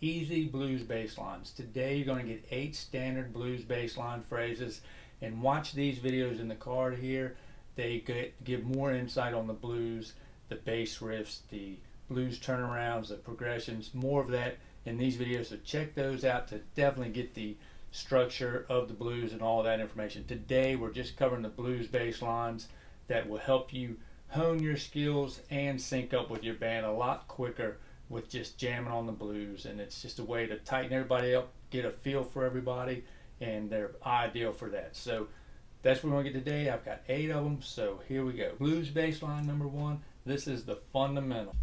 Easy blues bass lines. Today you're going to get 8 standard blues bass line phrases, and watch these videos in the card here. They give more insight on the blues, the bass riffs, the blues turnarounds, the progressions, more of that in these videos. So check those out to definitely get the structure of the blues and all that information. Today we're just covering the blues bass lines that will help you hone your skills and sync up with your band a lot quicker with just jamming on the blues. And it's just a way to tighten everybody up, get a feel for everybody, and they're ideal for that. So that's what we're going to get today. I've got 8 of them, so here we go. Blues bass line number 1. This is the fundamental.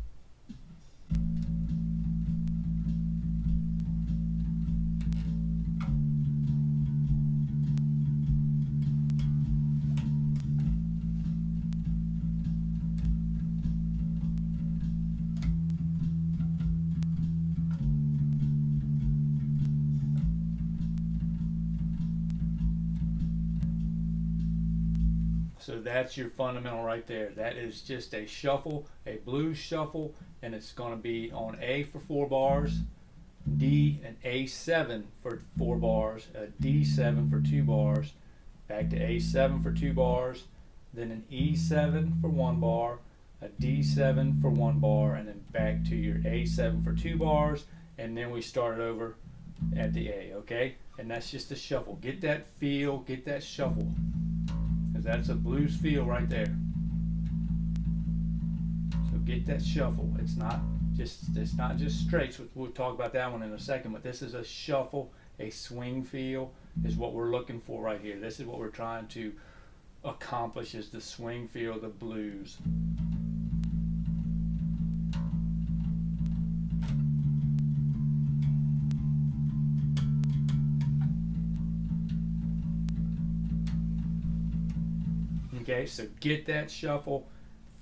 So that's your fundamental right there. That is just a shuffle, a blues shuffle, and it's going to be on A for 4 bars, D and A7 for 4 bars, a D7 for 2 bars, back to A7 for 2 bars, then an E7 for 1 bar, a D7 for 1 bar, and then back to your A7 for 2 bars, and then we start it over at the A, okay? And that's just a shuffle. Get that feel, get that shuffle. That's a blues feel right there. So get that shuffle. It's not just straights. We'll talk about that one in a second, but this is a shuffle, a swing feel is what we're looking for right here. This is what we're trying to accomplish, is the swing feel of the blues. Okay, so get that shuffle,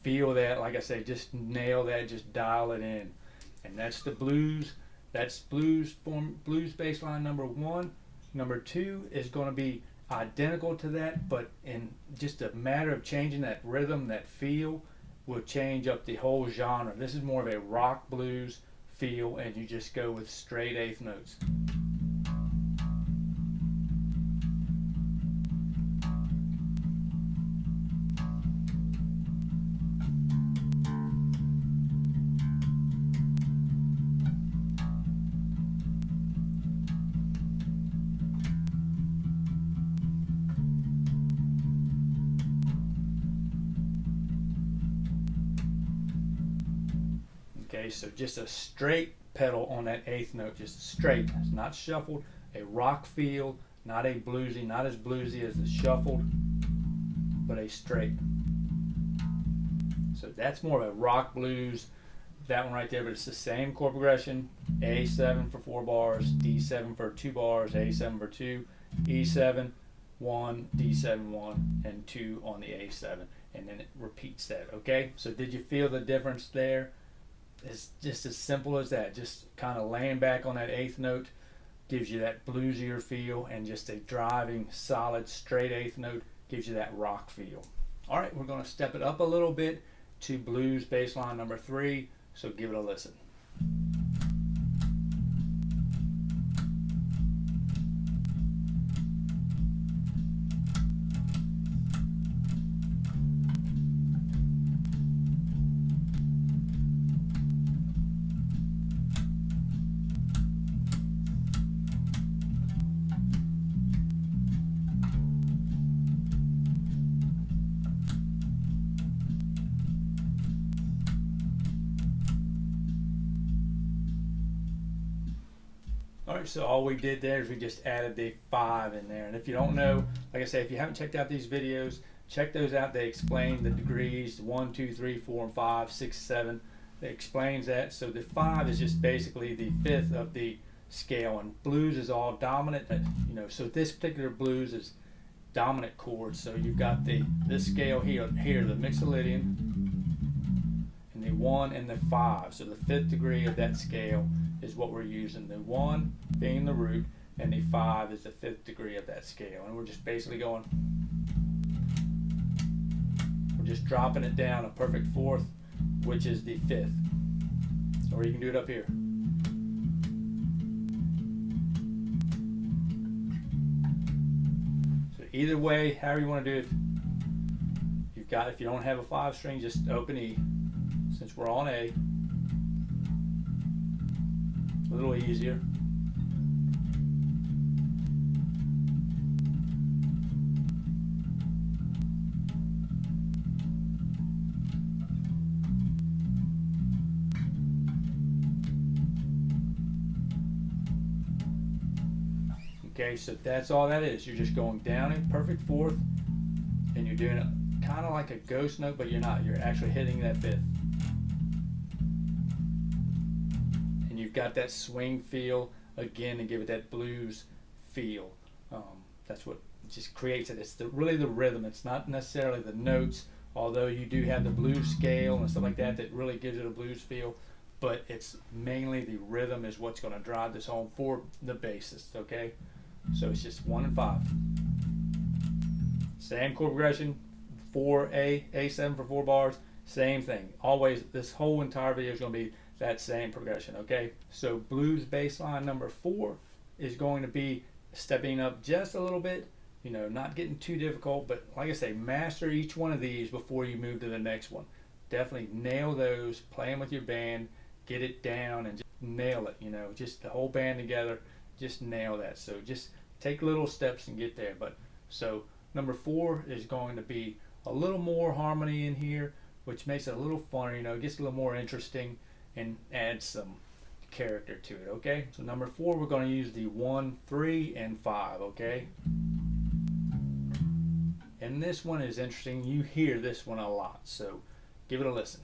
feel that, like I say, just nail that, just dial it in. And that's the blues. That's blues bass line number 1. Number 2 is going to be identical to that, but in just a matter of changing that rhythm, that feel, will change up the whole genre. This is more of a rock blues feel, and you just go with straight 8th notes. Okay, so just a straight pedal on that 8th note, just straight. It's not shuffled. A rock feel, not a bluesy, not as bluesy as the shuffled, but a straight. So that's more of a rock blues, that one right there, but it's the same chord progression. A7 for 4 bars, D7 for 2 bars, A7 for 2, E7, 1, D7, 1, and 2 on the A7, and then it repeats that, okay? So did you feel the difference there? It's just as simple as that. Just kind of laying back on that 8th note gives you that bluesier feel, and just a driving, solid, straight 8th note gives you that rock feel. All right, we're going to step it up a little bit to blues bass line number 3, so give it a listen. Alright, so all we did there is we just added the 5 in there. And if you don't know, like I say, if you haven't checked out these videos, check those out. They explain the degrees, 1, 2, 3, 4, and 5, 6, 7. It explains that. So the 5 is just basically the 5th of the scale, and blues is all dominant. So this particular blues is dominant chords. So you've got this scale here, the Mixolydian, and the 1 and the 5. So the 5th degree of that scale is what we're using. The 1 being the root, and the 5 is the 5th degree of that scale. And we're just basically going, we're just dropping it down a perfect 4th, which is the 5th. Or you can do it up here. either way, however you want to do it. You've got, if you don't have a 5 string, just open E. Since we're on A, a little easier. Okay, so that's all that is. You're just going down in perfect fourth, and you're doing it kind of like a ghost note, but you're not. You're actually hitting that 5th. And you've got that swing feel again to give it that blues feel. That's what just creates it. It's really the rhythm. It's not necessarily the notes, although you do have the blues scale and stuff like that that really gives it a blues feel. But it's mainly the rhythm is what's going to drive this home for the bassist, okay? So it's just 1 and 5. Same chord progression, 4A, A7 for 4 bars, same thing. Always, this whole entire video is going to be that same progression, okay? So blues bass line number 4 is going to be stepping up just a little bit, you know, not getting too difficult, but like I say, master each one of these before you move to the next one. Definitely nail those, play them with your band, get it down and just nail it, you know, just the whole band together. Just nail that. So just take little steps and get there. But so number 4 is going to be a little more harmony in here, which makes it a little funner, you know, it gets a little more interesting and adds some character to it, okay? So number 4, we're going to use the 1, 3, and 5, okay? And this one is interesting. You hear this one a lot, so give it a listen.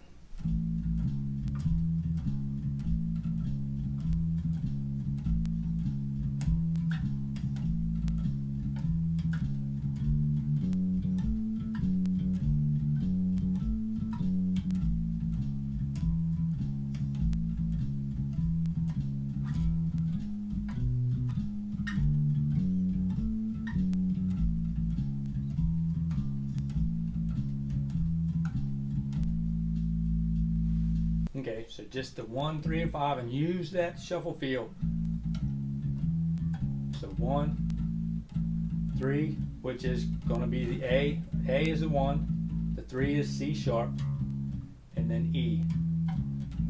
Okay, so just the 1, 3, and 5, and use that shuffle feel. So 1, 3, which is going to be the A. A is the 1, the 3 is C sharp, and then E.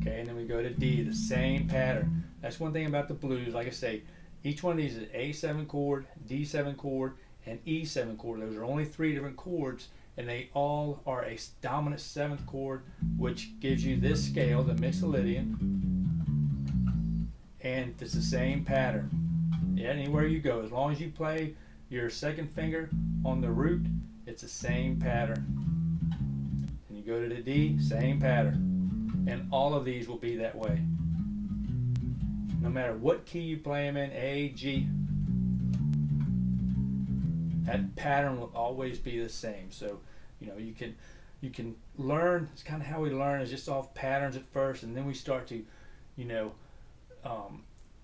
Okay, and then we go to D, the same pattern. That's one thing about the blues. Like I say, each one of these is A7 chord, D7 chord, and E7 chord. Those are only 3 different chords, and they all are a dominant 7th chord, which gives you this scale, the Mixolydian, and it's the same pattern. Yeah, anywhere you go, as long as you play your 2nd finger on the root, it's the same pattern. And you go to the D, same pattern. And all of these will be that way. No matter what key you play them in, A, G, that pattern will always be the same. So, you know, you can learn. It's kind of how we learn, is just off patterns at first, and then we start to, you know,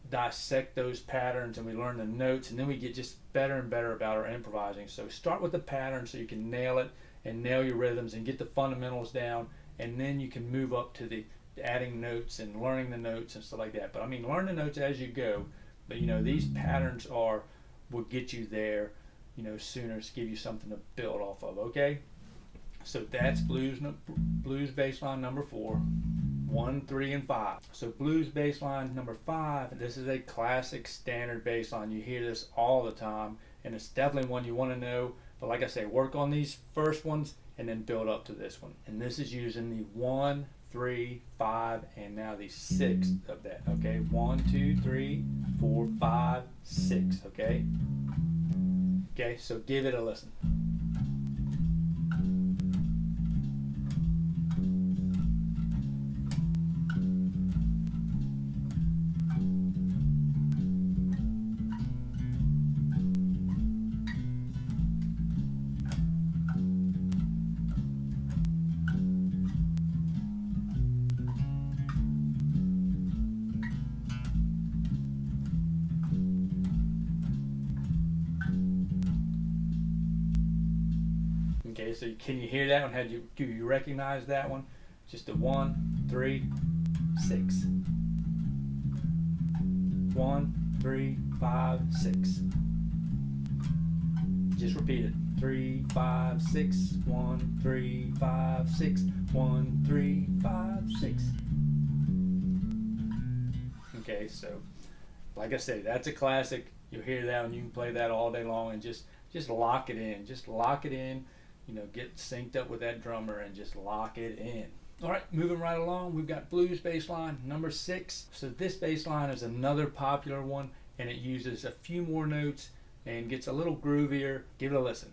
dissect those patterns, and we learn the notes, and then we get just better and better about our improvising. So start with the pattern so you can nail it and nail your rhythms and get the fundamentals down, and then you can move up to the adding notes and learning the notes and stuff like that. But I mean, learn the notes as you go, but you know, these patterns will get you there, you know, sooner, to give you something to build off of, okay? So that's blues bass line number 4, 1, 3, and 5. So blues bass line number 5, this is a classic standard bass line. You hear this all the time, and it's definitely one you want to know. But like I say, work on these first ones and then build up to this one. And this is using the 1, 3, 5, and now the 6th of that, okay? 1, 2, 3, 4, 5, 6, okay? Okay, so give it a listen. Okay, so can you hear that one? Do you recognize that one? Just a 1, 3, 6. 1, 3, 5, 6. Just repeat it. 3, 5, 6, 1, 3, 5, 6, 1, 3, 5, 6. Okay, so like I say, that's a classic. You'll hear that and you can play that all day long and just lock it in. Just lock it in. You know, get synced up with that drummer and just lock it in. All right, moving right along, we've got blues bass line number 6. So this bass line is another popular one, and it uses a few more notes and gets a little groovier. Give it a listen.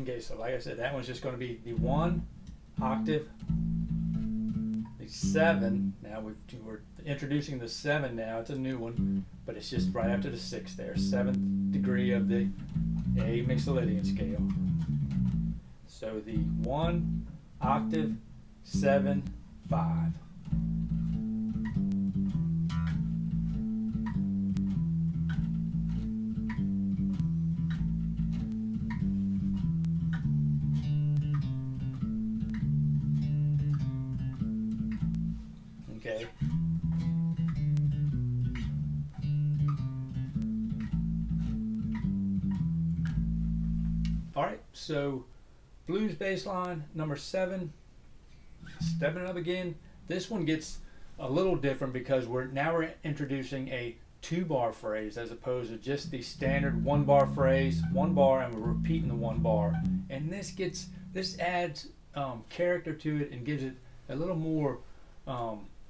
Okay, so like I said, that one's just going to be the 1 octave, the 7. Now we're introducing the 7 now. It's a new one, but it's just right after the 6 there. 7th degree of the A Mixolydian scale. So the 1 octave, 7, 5. Okay. All right, so blues bass line number 7, stepping it up again. This one gets a little different because we're introducing a 2-bar phrase as opposed to just the standard 1-bar phrase, 1 bar, and we're repeating the 1 bar. And this adds character to it and gives it a little more.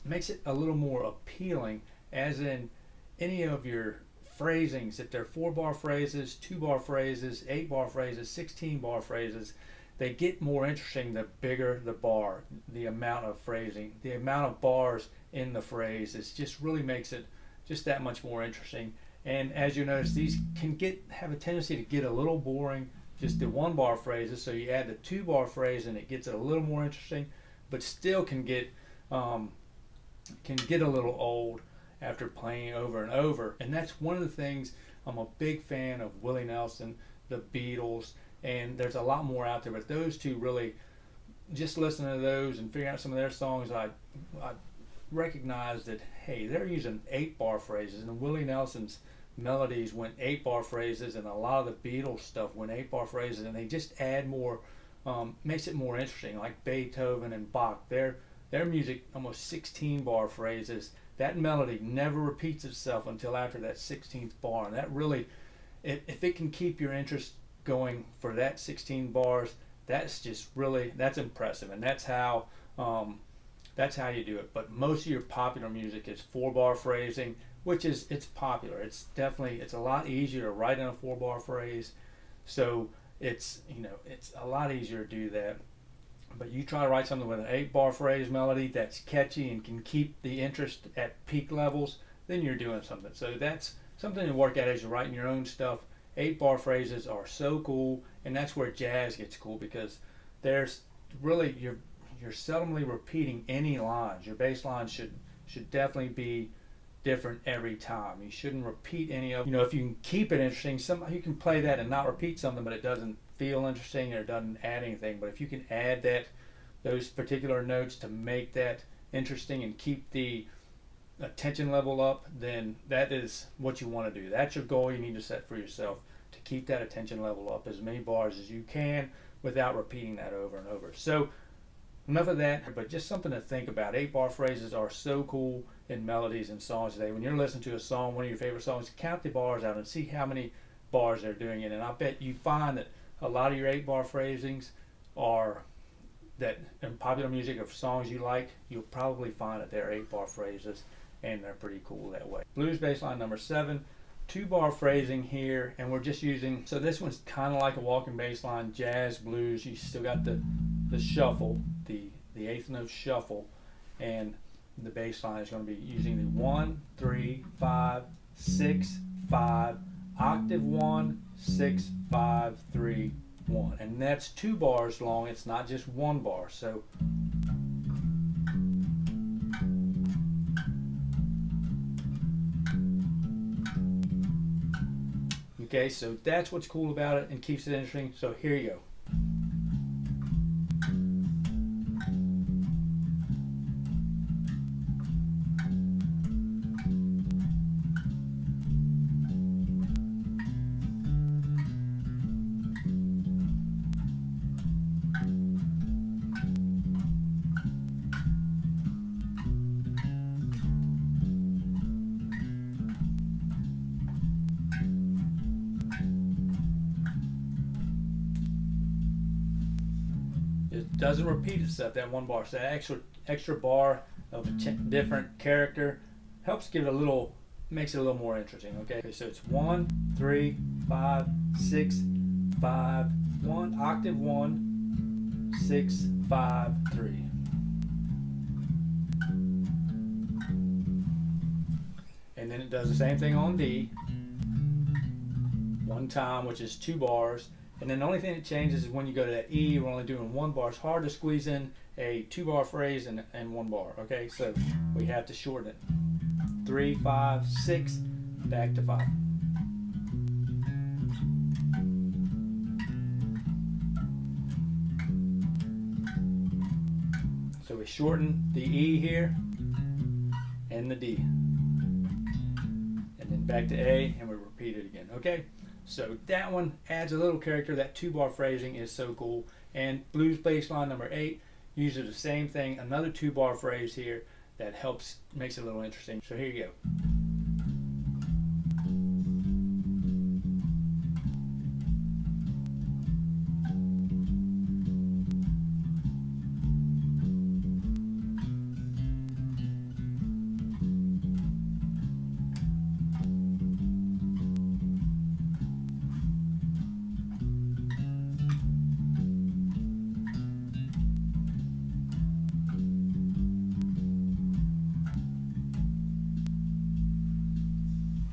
Makes it a little more appealing, as in any of your phrasings, if they're 4-bar phrases, 2-bar phrases, 8-bar phrases, 16-bar phrases, they get more interesting the bigger the bar, the amount of phrasing, the amount of bars in the phrase. It just really makes it just that much more interesting. And as you notice, these can have a tendency to get a little boring, just the 1-bar phrases, so you add the 2-bar phrase and it gets it a little more interesting, but still can get a little old after playing over and over. And that's one of the things. I'm a big fan of Willie Nelson, the Beatles, and there's a lot more out there, but those two really, just listening to those and figuring out some of their songs, I recognized that, hey, they're using 8-bar phrases, and Willie Nelson's melodies went 8-bar phrases, and a lot of the Beatles stuff went 8-bar phrases, and they just add more, makes it more interesting. Like Beethoven and Bach, their music almost 16-bar phrases. That melody never repeats itself until after that 16th bar, and that really, if it can keep your interest going for that 16 bars, that's impressive, and that's how you do it. But most of your popular music is 4-bar phrasing, which it's popular. It's a lot easier to write in a 4-bar phrase, so it's a lot easier to do that. But you try to write something with an 8-bar phrase melody that's catchy and can keep the interest at peak levels, then you're doing something. So that's something to work at as you're writing your own stuff. 8-bar phrases are so cool, and that's where jazz gets cool, because there's really, you're seldomly repeating any lines. Your bass lines should definitely be different every time. You shouldn't repeat any of, if you can keep it interesting, you can play that and not repeat something, but it doesn't feel interesting or it doesn't add anything. But if you can add those particular notes to make that interesting and keep the attention level up, then that is what you want to do. That's your goal you need to set for yourself, to keep that attention level up as many bars as you can without repeating that over and over. So enough of that, but just something to think about. 8-bar phrases are so cool in melodies and songs today. When you're listening to a song, one of your favorite songs, count the bars out and see how many bars they're doing it. And I bet you find that a lot of your 8-bar phrasings are that in popular music of songs you like, you'll probably find that they're 8-bar phrases, and they're pretty cool that way. Blues bass line number 7, 2-bar phrasing here, and we're just using, so this one's kind of like a walking bass line, jazz, blues. You still got the shuffle, the 8th note shuffle, and the bass line is going to be using the 1, 3, 5, 6, 5, octave 1, 6, 5, 3, 1. And that's 2 bars long. It's not just 1 bar. So okay, so that's what's cool about it and keeps it interesting. So here you go. It doesn't repeat itself, that 1 bar. So that extra bar of a different character helps give it a little, makes it a little more interesting. Okay, so it's 1, 3, 5, 6, 5, 1, octave 1, 6, 5, 3. And then it does the same thing on D, 1 time, which is 2 bars. And then the only thing that changes is when you go to that E, we're only doing 1 bar. It's hard to squeeze in a 2 bar phrase and 1 bar. Okay, so we have to shorten it. 3, 5, 6, back to 5. So we shorten the E here and the D. And then back to A, and we repeat it again. Okay? So that one adds a little character. That 2 bar phrasing is so cool. And blues bass line number 8 uses the same thing, another 2 bar phrase here that helps, makes it a little interesting. So here you go.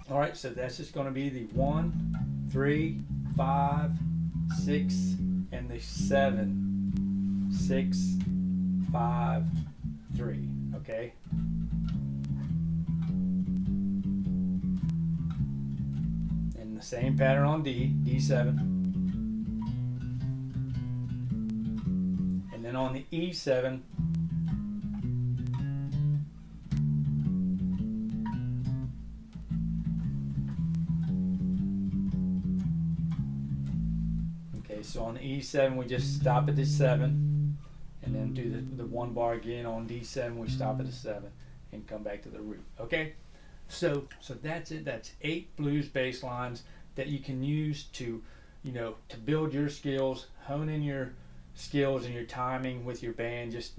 All right, so that's just going to be the 1, 3, 5, 6, and the 7, 6, 5, 3. Okay. And the same pattern on D, D7. And then on the E7, so on the E7 we just stop at the 7 and then do the 1 bar again. On D7 we stop at the 7 and come back to the root. Okay, so that's it. That's 8 blues bass lines that you can use to, you know, to build your skills, hone in your skills and your timing with your band, just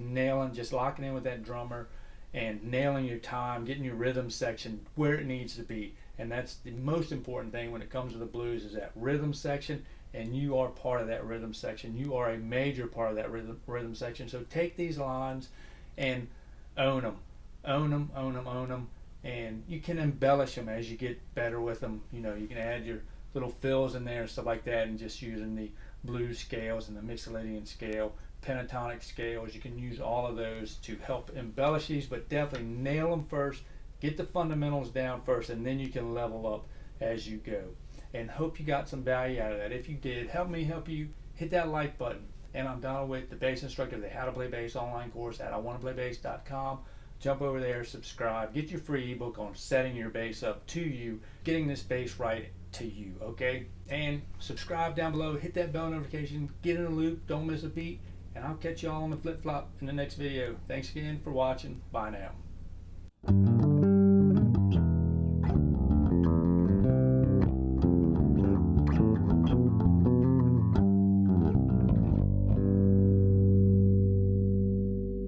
locking in with that drummer and nailing your time, getting your rhythm section where it needs to be. And that's the most important thing when it comes to the blues, is that rhythm section. And you are part of that rhythm section. You are a major part of that rhythm section. So take these lines and own them. Own them, own them, own them. And you can embellish them as you get better with them. You know, you can add your little fills in there and stuff like that, and just using the blues scales and the Mixolydian scale, pentatonic scales. You can use all of those to help embellish these, but definitely nail them first. Get the fundamentals down first, and then you can level up as you go. And hope you got some value out of that. If you did, help me help you. Hit that like button. And I'm Donald Witt, the bass instructor of the How to Play Bass online course at iwannaplaybass.com. Jump over there, subscribe, get your free ebook on setting your bass up to you, getting this bass right to you, okay? And subscribe down below, hit that bell notification, get in the loop, don't miss a beat, and I'll catch you all on the flip-flop in the next video. Thanks again for watching. Bye now.